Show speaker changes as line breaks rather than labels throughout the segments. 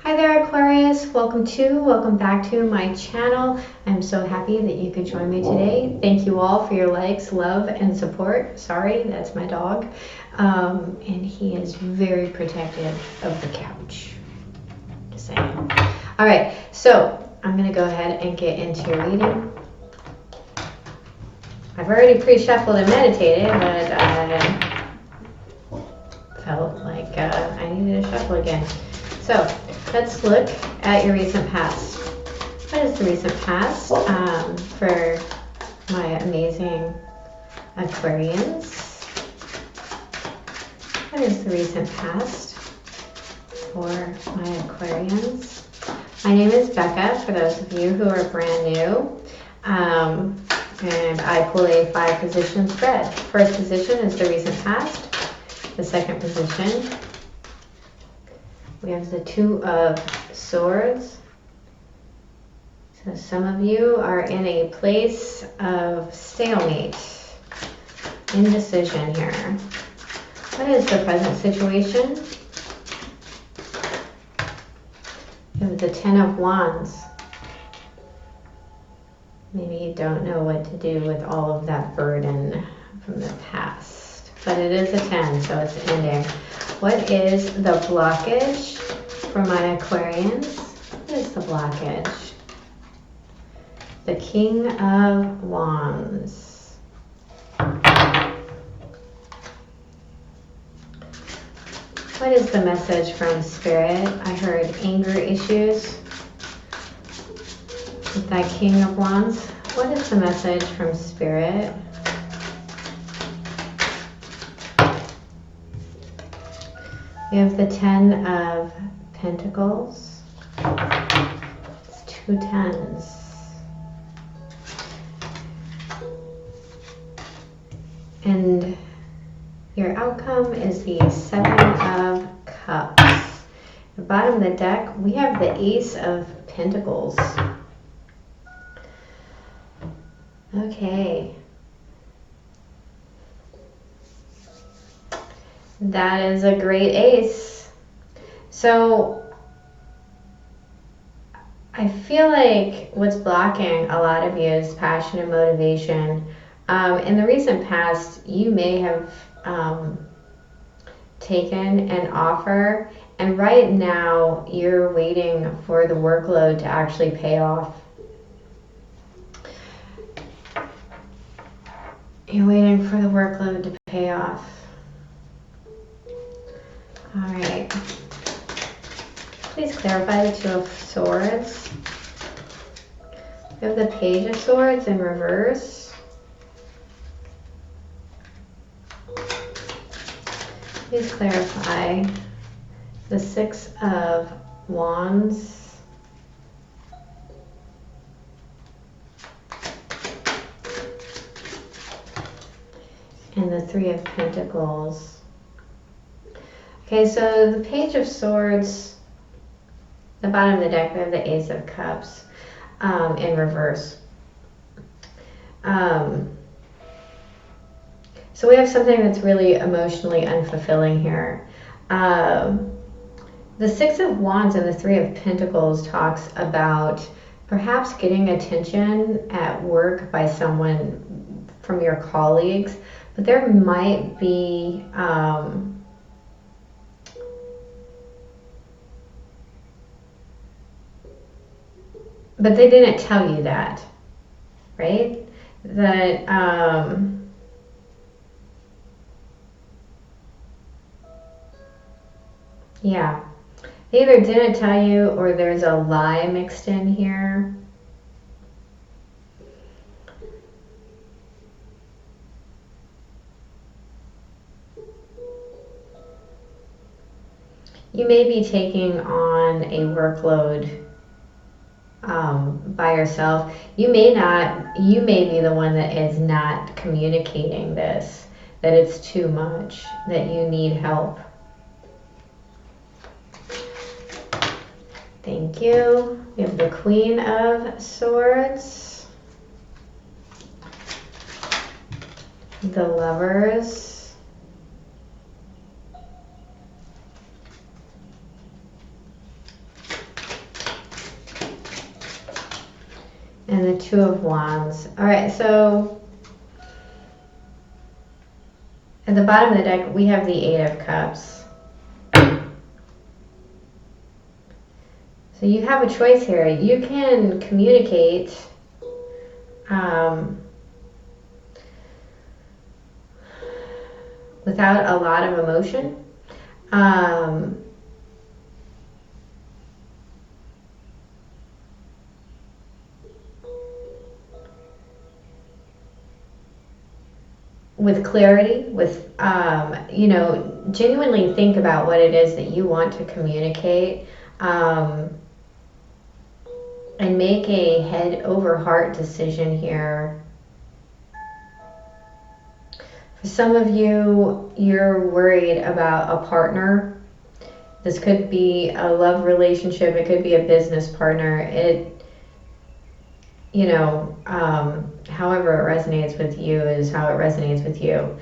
Hi there, Aquarius. Welcome back to my channel. I'm so happy that you could join me today. Thank you all for your likes, love, and support. Sorry, that's my dog. And he is very protective of the couch. Just saying. All right, so I'm going to go ahead and get into your reading. I've already pre-shuffled and meditated, but I felt like I needed to shuffle again. So let's look at your recent past. What is the recent past for my amazing Aquarians? What is the recent past for my Aquarians? My name is Becca, for those of you who are brand new. And I pull a 5-position spread. First position is the recent past. The second position, we have the 2 of Swords. So some of you are in a place of stalemate, indecision here. What is the present situation? We have the 10 of Wands. Maybe you don't know what to do with all of that burden from the past. But it is a 10, so it's ending. What is the blockage for my Aquarians? What is the blockage? The King of Wands. What is the message from Spirit? I heard anger issues with that King of Wands. What is the message from Spirit? We have the 10 of Pentacles. It's 2 10s. And your outcome is the 7 of Cups. At the bottom of the deck, we have the Ace of Pentacles. Okay. That is a great ace. So I feel like what's blocking a lot of you is passion and motivation. In the recent past, you may have taken an offer, and right now you're waiting for the workload to actually pay off. You're waiting for the workload to pay off. All right. Please clarify the 2 of Swords. We have the Page of Swords in reverse. Please clarify the 6 of Wands. And the 3 of Pentacles. Okay, so the Page of Swords, the bottom of the deck, we have the Ace of Cups in reverse. So we have something that's really emotionally unfulfilling here. The 6 of Wands and the 3 of Pentacles talks about perhaps getting attention at work by someone from your colleagues, but there might be but they didn't tell you that, right? That yeah, they either didn't tell you or there's a lie mixed in here. You may be taking on a workload by yourself. You may be the one that is not communicating this, that it's too much, that you need help. Thank you. We have the Queen of Swords, the Lovers, and the Two of Wands. All right, so at the bottom of the deck, we have the Eight of Cups. So you have a choice here. You can communicate without a lot of emotion. With clarity, with, you know, genuinely think about what it is that you want to communicate, and make a head over heart decision here. For some of you, you're worried about a partner. This could be a love relationship. It could be a business partner. It, you know, however it resonates with you is how it resonates with you.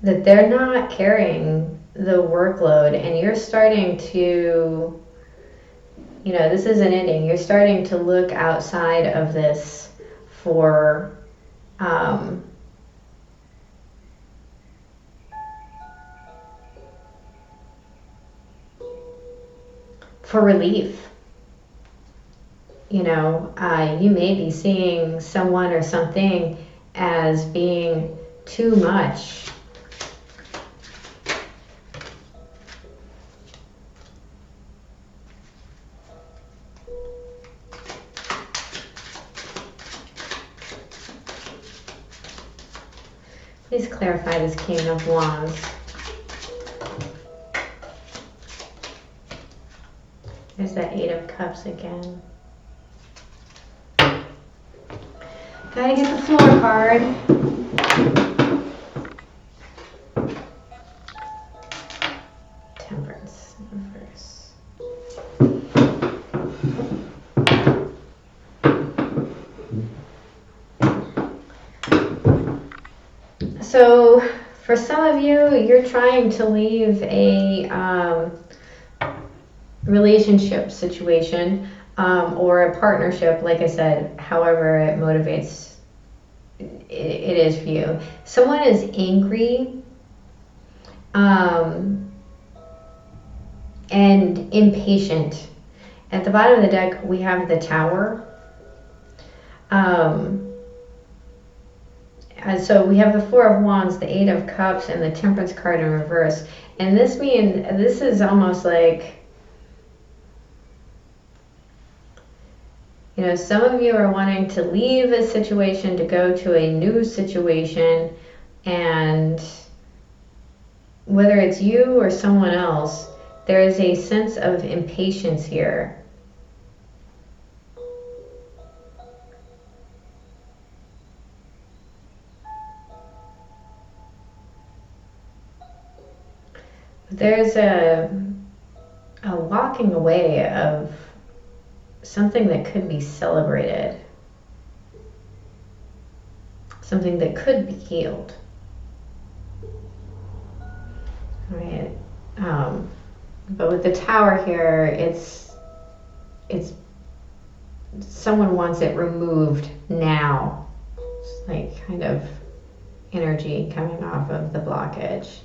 That they're not carrying the workload, and you're starting to, you know, this is an ending. You're starting to look outside of this for relief. You know, you may be seeing someone or something as being too much. Please clarify this King of Wands. There's that Eight of Cups again. Gotta get the floor card. Temperance in reverse. So for some of you, you're trying to leave a relationship situation or a partnership, like I said, however it motivates, it is for you. Someone is angry and impatient. At the bottom of the deck, we have the Tower. So we have the Four of Wands, the Eight of Cups, and the Temperance card in reverse. And this is almost like, you know, some of you are wanting to leave a situation to go to a new situation, and whether it's you or someone else, there is a sense of impatience here. There's a walking away of something that could be celebrated, something that could be healed. Right. But with the Tower here, it's someone wants it removed now. It's like kind of energy coming off of the blockage.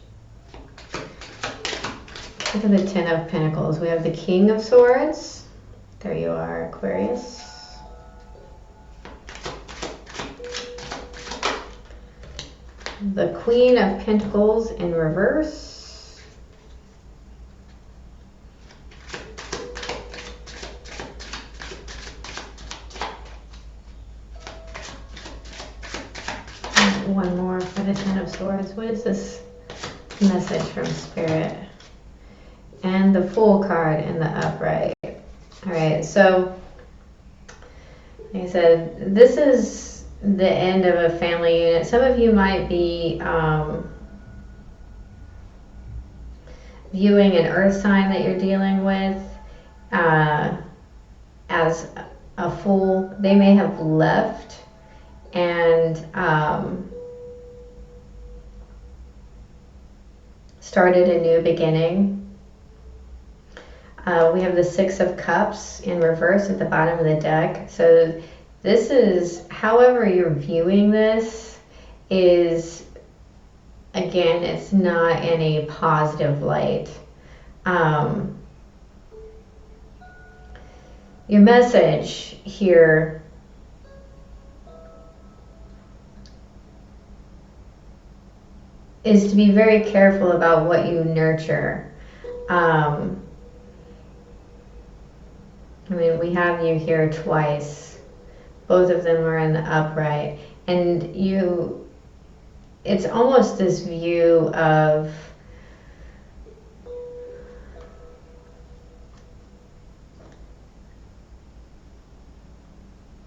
Look at the Ten of Pentacles. We have the King of Swords. There you are, Aquarius. The Queen of Pentacles in reverse. And one more for the Ten of Swords. What is this message from Spirit? And the Fool card in the upright. All right, so like I said, this is the end of a family unit. Some of you might be viewing an earth sign that you're dealing with as a fool. They may have left started a new beginning. We have the Six of Cups in reverse at the bottom of the deck. So this is, however you're viewing this, is, again, it's not in a positive light. Your message here is to be very careful about what you nurture. I mean, we have you here twice. Both of them are in the upright. And you, it's almost this view of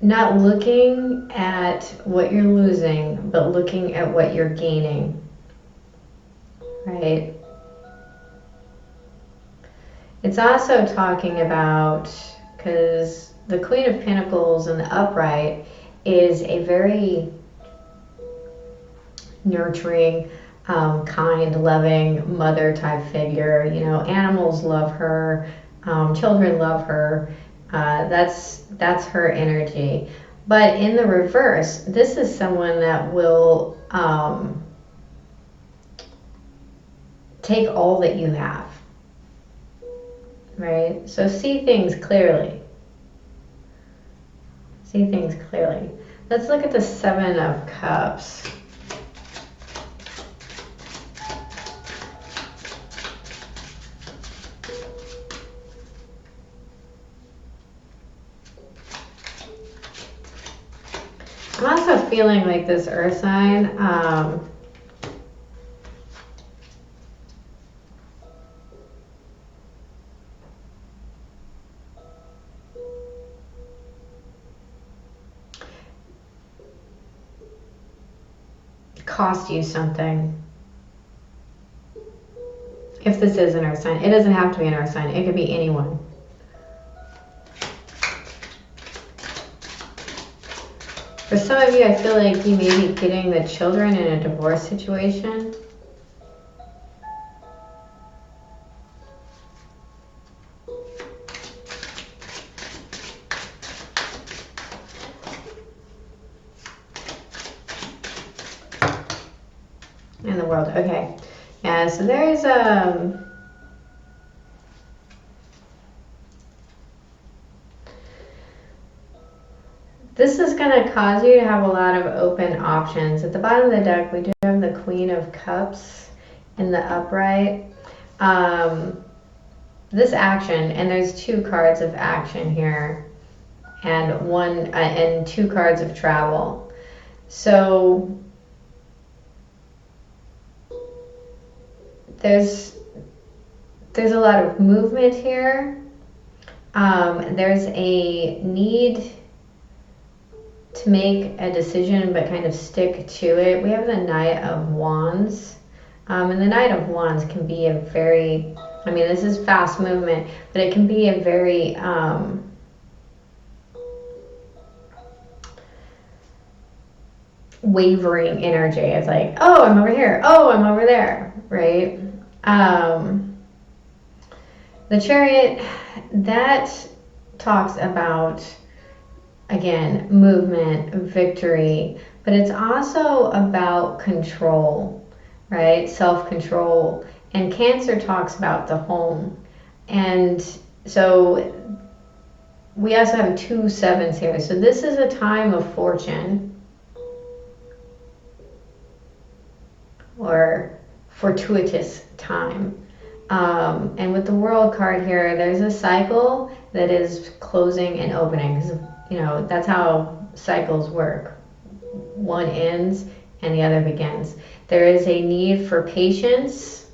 not looking at what you're losing, but looking at what you're gaining, right? It's also talking about, because the Queen of Pentacles in the upright is a very nurturing, kind, loving mother type figure. You know, animals love her, children love her. That's her energy. But in the reverse, this is someone that will take all that you have, right? So see things clearly. See things clearly. Let's look at the Seven of Cups. I'm also feeling like this earth sign, cost you something. If this is an earth sign, it doesn't have to be an earth sign, it could be anyone. For some of you, I feel like you may be getting the children in a divorce situation. In the world, okay. Yeah, so there's this is going to cause you to have a lot of open options. At the bottom of the deck, we do have the Queen of Cups in the upright. This action, and there's two cards of action here, and and two cards of travel. So there's a lot of movement here. There's a need to make a decision but kind of stick to it. We have the Knight of Wands, and the Knight of Wands can be a very, I mean, this is fast movement, but it can be a very wavering energy. It's like, oh, I'm over here, oh, I'm over there, right? The Chariot, that talks about, again, movement, victory, but it's also about control, right? Self-control. And Cancer talks about the home. And so we also have 2 sevens here. So this is a time of fortune, or fortuitous time. And with the World card here, there's a cycle that is closing and opening, because, you know, that's how cycles work. One ends and the other begins. There is a need for patience.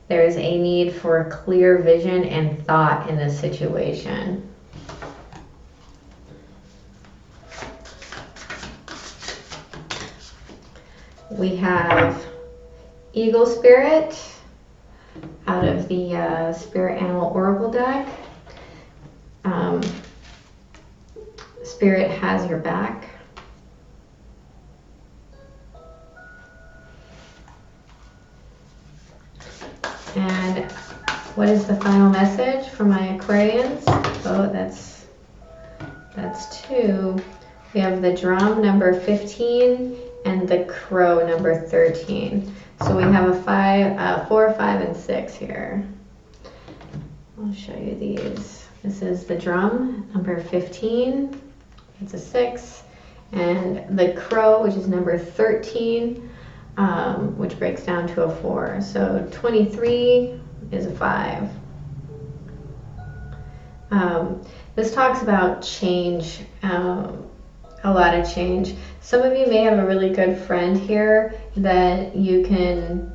There is a need for clear vision and thought in this situation. We have Eagle Spirit out of the Spirit Animal Oracle deck. Spirit has your back. And what is the final message for my Aquarians? Oh, that's 2. We have the drum, number 15, and the crow, number 13. So we have a 4, 5, and 6 here. I'll show you these. This is the drum, number 15. It's a 6. And the crow, which is number 13, which breaks down to a 4. So 23 is a 5. This talks about change, a lot of change. Some of you may have a really good friend here that you can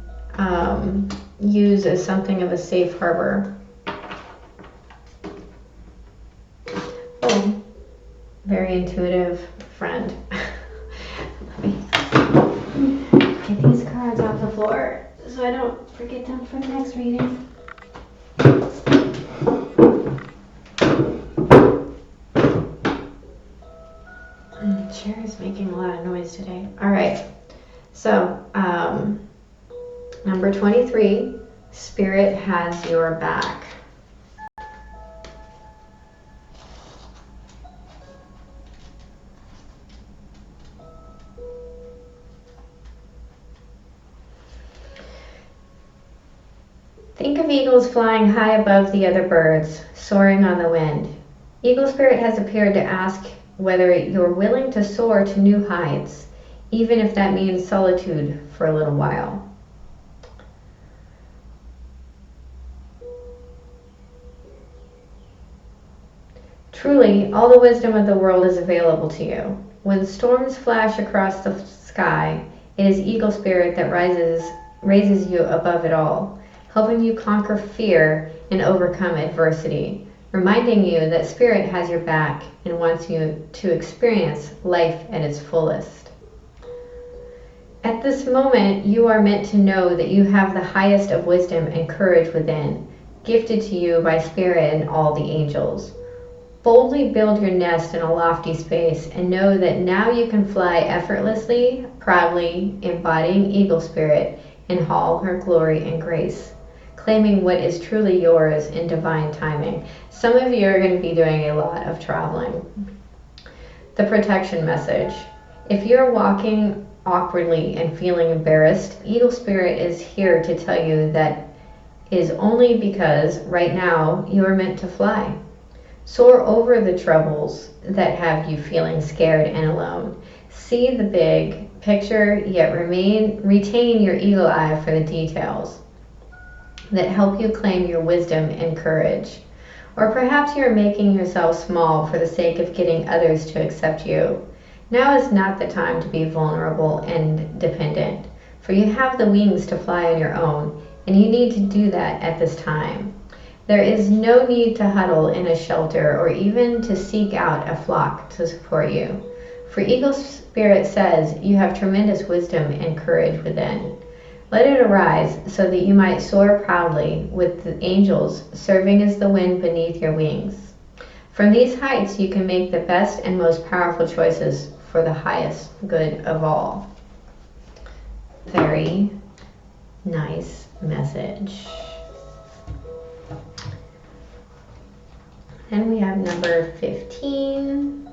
use as something of a safe harbor. Oh, very intuitive friend. Let me get these cards off the floor so I don't forget them for the next reading. The chair is making a lot of noise today. All right, so number 23, Spirit has your back. Think of eagles flying high above the other birds, soaring on the wind. Eagle Spirit has appeared to ask whether you're willing to soar to new heights, even if that means solitude for a little while. Truly, all the wisdom of the world is available to you. When storms flash across the sky, it is Eagle Spirit that raises you above it all, helping you conquer fear and overcome adversity, reminding you that Spirit has your back and wants you to experience life at its fullest. At this moment, you are meant to know that you have the highest of wisdom and courage within, gifted to you by Spirit and all the angels. Boldly build your nest in a lofty space and know that now you can fly effortlessly, proudly, embodying Eagle Spirit in all her glory and grace, claiming what is truly yours in divine timing. Some of you are going to be doing a lot of traveling. The protection message. If you're walking awkwardly and feeling embarrassed, Eagle Spirit is here to tell you that is only because right now you are meant to fly. Soar over the troubles that have you feeling scared and alone. See the big picture, yet retain your eagle eye for the details that help you claim your wisdom and courage. Or perhaps you are making yourself small for the sake of getting others to accept you. Now is not the time to be vulnerable and dependent, for you have the wings to fly on your own, and you need to do that at this time. There is no need to huddle in a shelter or even to seek out a flock to support you. For Eagle Spirit says you have tremendous wisdom and courage within. Let it arise so that you might soar proudly with the angels serving as the wind beneath your wings. From these heights you can make the best and most powerful choices for the highest good of all. Very nice message. And we have number 15.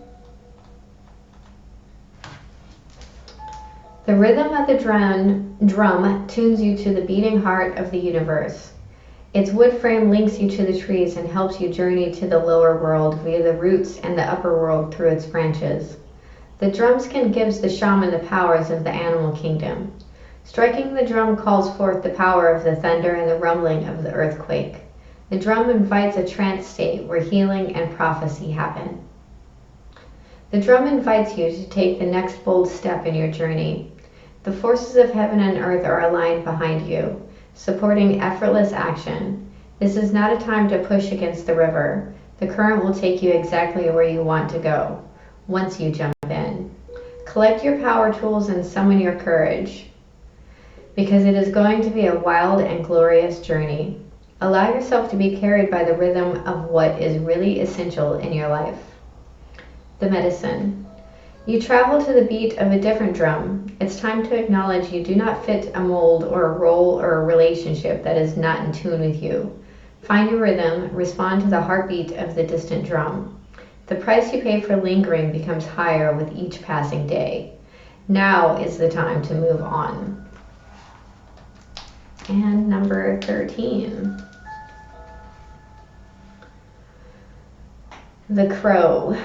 The rhythm of the drum tunes you to the beating heart of the universe. Its wood frame links you to the trees and helps you journey to the lower world via the roots and the upper world through its branches. The drum skin gives the shaman the powers of the animal kingdom. Striking the drum calls forth the power of the thunder and the rumbling of the earthquake. The drum invites a trance state where healing and prophecy happen. The drum invites you to take the next bold step in your journey. The forces of heaven and earth are aligned behind you, supporting effortless action. This is not a time to push against the river. The current will take you exactly where you want to go, once you jump in. Collect your power tools and summon your courage, because it is going to be a wild and glorious journey. Allow yourself to be carried by the rhythm of what is really essential in your life. The medicine. You travel to the beat of a different drum. It's time to acknowledge you do not fit a mold or a role or a relationship that is not in tune with you. Find your rhythm, respond to the heartbeat of the distant drum. The price you pay for lingering becomes higher with each passing day. Now is the time to move on. And number 13. The Crow.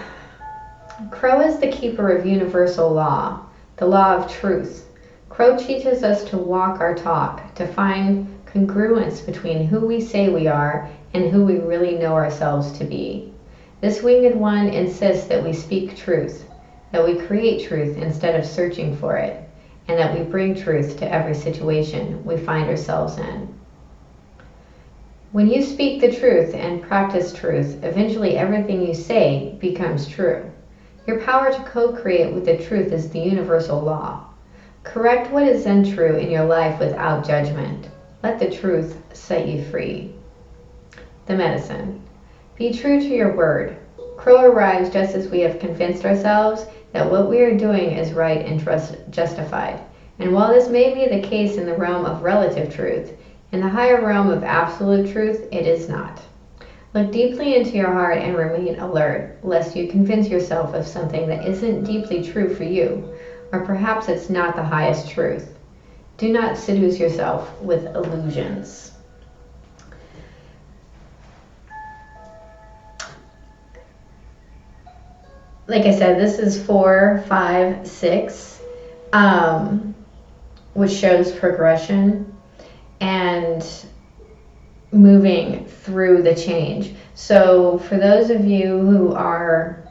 Crow is the keeper of universal law, the law of truth. Crow teaches us to walk our talk, to find congruence between who we say we are and who we really know ourselves to be. This winged one insists that we speak truth, that we create truth instead of searching for it, and that we bring truth to every situation we find ourselves in. When you speak the truth and practice truth, eventually everything you say becomes true. Your power to co-create with the truth is the universal law. Correct what is untrue in your life without judgment. Let the truth set you free. The medicine. Be true to your word. Crow arrives just as we have convinced ourselves that what we are doing is right and justified. And while this may be the case in the realm of relative truth, in the higher realm of absolute truth, it is not. Look deeply into your heart and remain alert, lest you convince yourself of something that isn't deeply true for you, or perhaps it's not the highest truth. Do not seduce yourself with illusions. Like I said, this is 4, 5, 6, which shows progression and moving through the change. So for those of you who are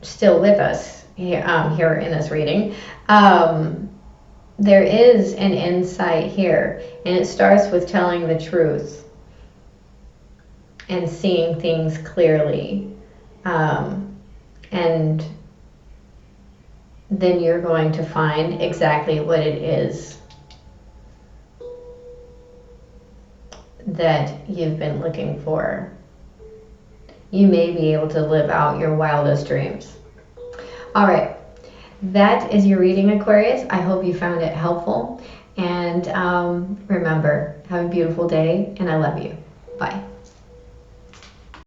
still with us here in this reading, there is an insight here, and it starts with telling the truth and seeing things clearly, and then you're going to find exactly what it is that you've been looking for. You may be able to live out your wildest dreams. All right, that is your reading, Aquarius. I hope you found it helpful, and remember, have a beautiful day, and I love you. Bye.